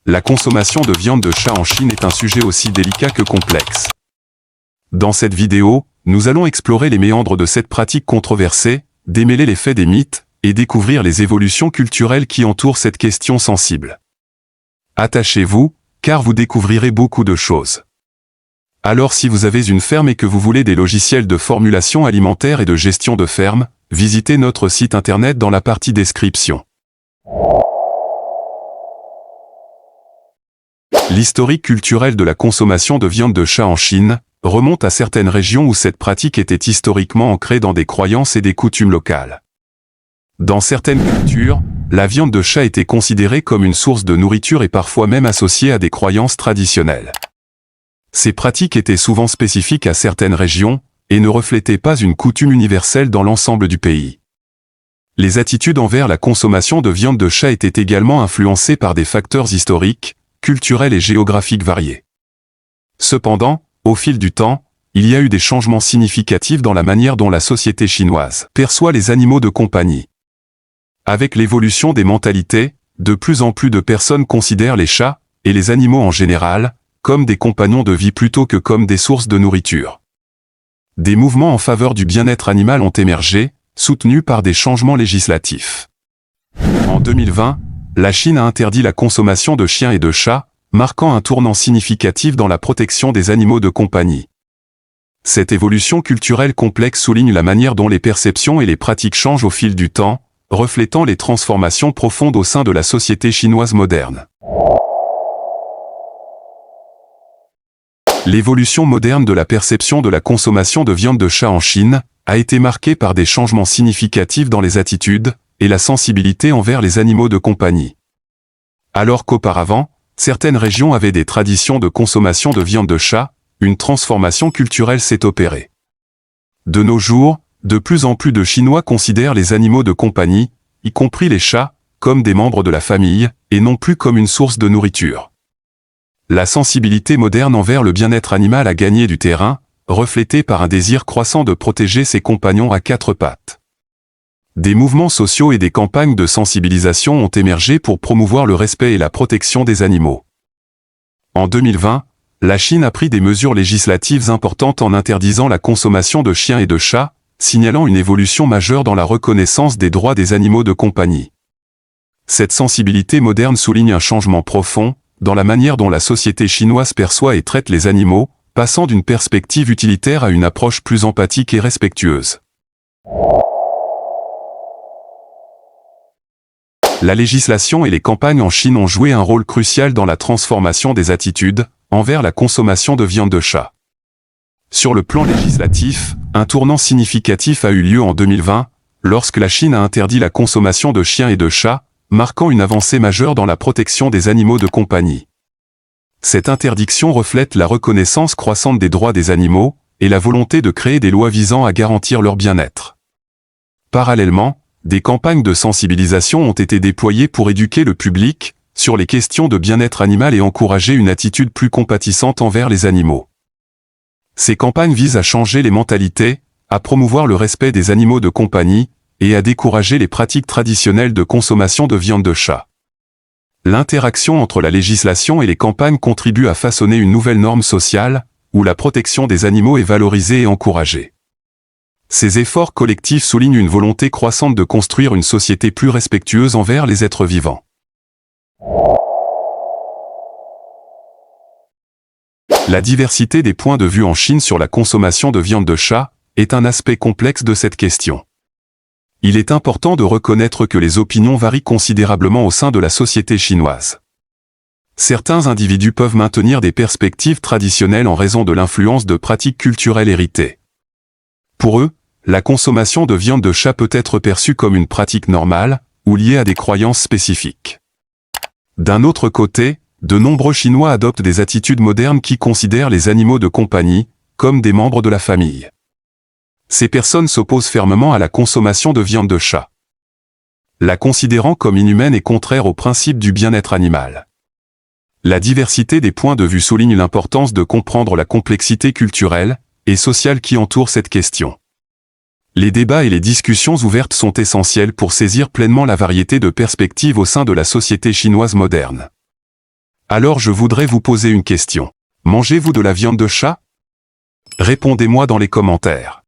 La consommation de viande de chat en Chine est un sujet aussi délicat que complexe. Dans cette vidéo, nous allons explorer les méandres de cette pratique controversée, démêler les faits des mythes, et découvrir les évolutions culturelles qui entourent cette question sensible. Attachez-vous, car vous découvrirez beaucoup de choses. Alors si vous avez une ferme et que vous voulez des logiciels de formulation alimentaire et de gestion de ferme, visitez notre site internet dans la partie description. L'historique culturel de la consommation de viande de chat en Chine remonte à certaines régions où cette pratique était historiquement ancrée dans des croyances et des coutumes locales. Dans certaines cultures, la viande de chat était considérée comme une source de nourriture et parfois même associée à des croyances traditionnelles. Ces pratiques étaient souvent spécifiques à certaines régions et ne reflétaient pas une coutume universelle dans l'ensemble du pays. Les attitudes envers la consommation de viande de chat étaient également influencées par des facteurs historiques, culturels et géographiques variés. Cependant, au fil du temps, il y a eu des changements significatifs dans la manière dont la société chinoise perçoit les animaux de compagnie. Avec l'évolution des mentalités, de plus en plus de personnes considèrent les chats, et les animaux en général, comme des compagnons de vie plutôt que comme des sources de nourriture. Des mouvements en faveur du bien-être animal ont émergé, soutenus par des changements législatifs. En 2020, la Chine a interdit la consommation de chiens et de chats, marquant un tournant significatif dans la protection des animaux de compagnie. Cette évolution culturelle complexe souligne la manière dont les perceptions et les pratiques changent au fil du temps, reflétant les transformations profondes au sein de la société chinoise moderne. L'évolution moderne de la perception de la consommation de viande de chat en Chine a été marquée par des changements significatifs dans les attitudes et la sensibilité envers les animaux de compagnie. Alors qu'auparavant, certaines régions avaient des traditions de consommation de viande de chat, une transformation culturelle s'est opérée. De nos jours, de plus en plus de Chinois considèrent les animaux de compagnie, y compris les chats, comme des membres de la famille, et non plus comme une source de nourriture. La sensibilité moderne envers le bien-être animal a gagné du terrain, reflétée par un désir croissant de protéger ses compagnons à quatre pattes. Des mouvements sociaux et des campagnes de sensibilisation ont émergé pour promouvoir le respect et la protection des animaux. En 2020, la Chine a pris des mesures législatives importantes en interdisant la consommation de chiens et de chats, signalant une évolution majeure dans la reconnaissance des droits des animaux de compagnie. Cette sensibilité moderne souligne un changement profond dans la manière dont la société chinoise perçoit et traite les animaux, passant d'une perspective utilitaire à une approche plus empathique et respectueuse. La législation et les campagnes en Chine ont joué un rôle crucial dans la transformation des attitudes envers la consommation de viande de chat. Sur le plan législatif, un tournant significatif a eu lieu en 2020, lorsque la Chine a interdit la consommation de chiens et de chats, marquant une avancée majeure dans la protection des animaux de compagnie. Cette interdiction reflète la reconnaissance croissante des droits des animaux et la volonté de créer des lois visant à garantir leur bien-être. Parallèlement, des campagnes de sensibilisation ont été déployées pour éduquer le public sur les questions de bien-être animal et encourager une attitude plus compatissante envers les animaux. Ces campagnes visent à changer les mentalités, à promouvoir le respect des animaux de compagnie et à décourager les pratiques traditionnelles de consommation de viande de chat. L'interaction entre la législation et les campagnes contribue à façonner une nouvelle norme sociale, où la protection des animaux est valorisée et encouragée. Ces efforts collectifs soulignent une volonté croissante de construire une société plus respectueuse envers les êtres vivants. La diversité des points de vue en Chine sur la consommation de viande de chat est un aspect complexe de cette question. Il est important de reconnaître que les opinions varient considérablement au sein de la société chinoise. Certains individus peuvent maintenir des perspectives traditionnelles en raison de l'influence de pratiques culturelles héritées. Pour eux, la consommation de viande de chat peut être perçue comme une pratique normale ou liée à des croyances spécifiques. D'un autre côté, de nombreux Chinois adoptent des attitudes modernes qui considèrent les animaux de compagnie comme des membres de la famille. Ces personnes s'opposent fermement à la consommation de viande de chat, la considérant comme inhumaine et contraire au principe du bien-être animal. La diversité des points de vue souligne l'importance de comprendre la complexité culturelle et sociale qui entoure cette question. Les débats et les discussions ouvertes sont essentiels pour saisir pleinement la variété de perspectives au sein de la société chinoise moderne. Alors je voudrais vous poser une question. Mangez-vous de la viande de chat? Répondez-moi dans les commentaires.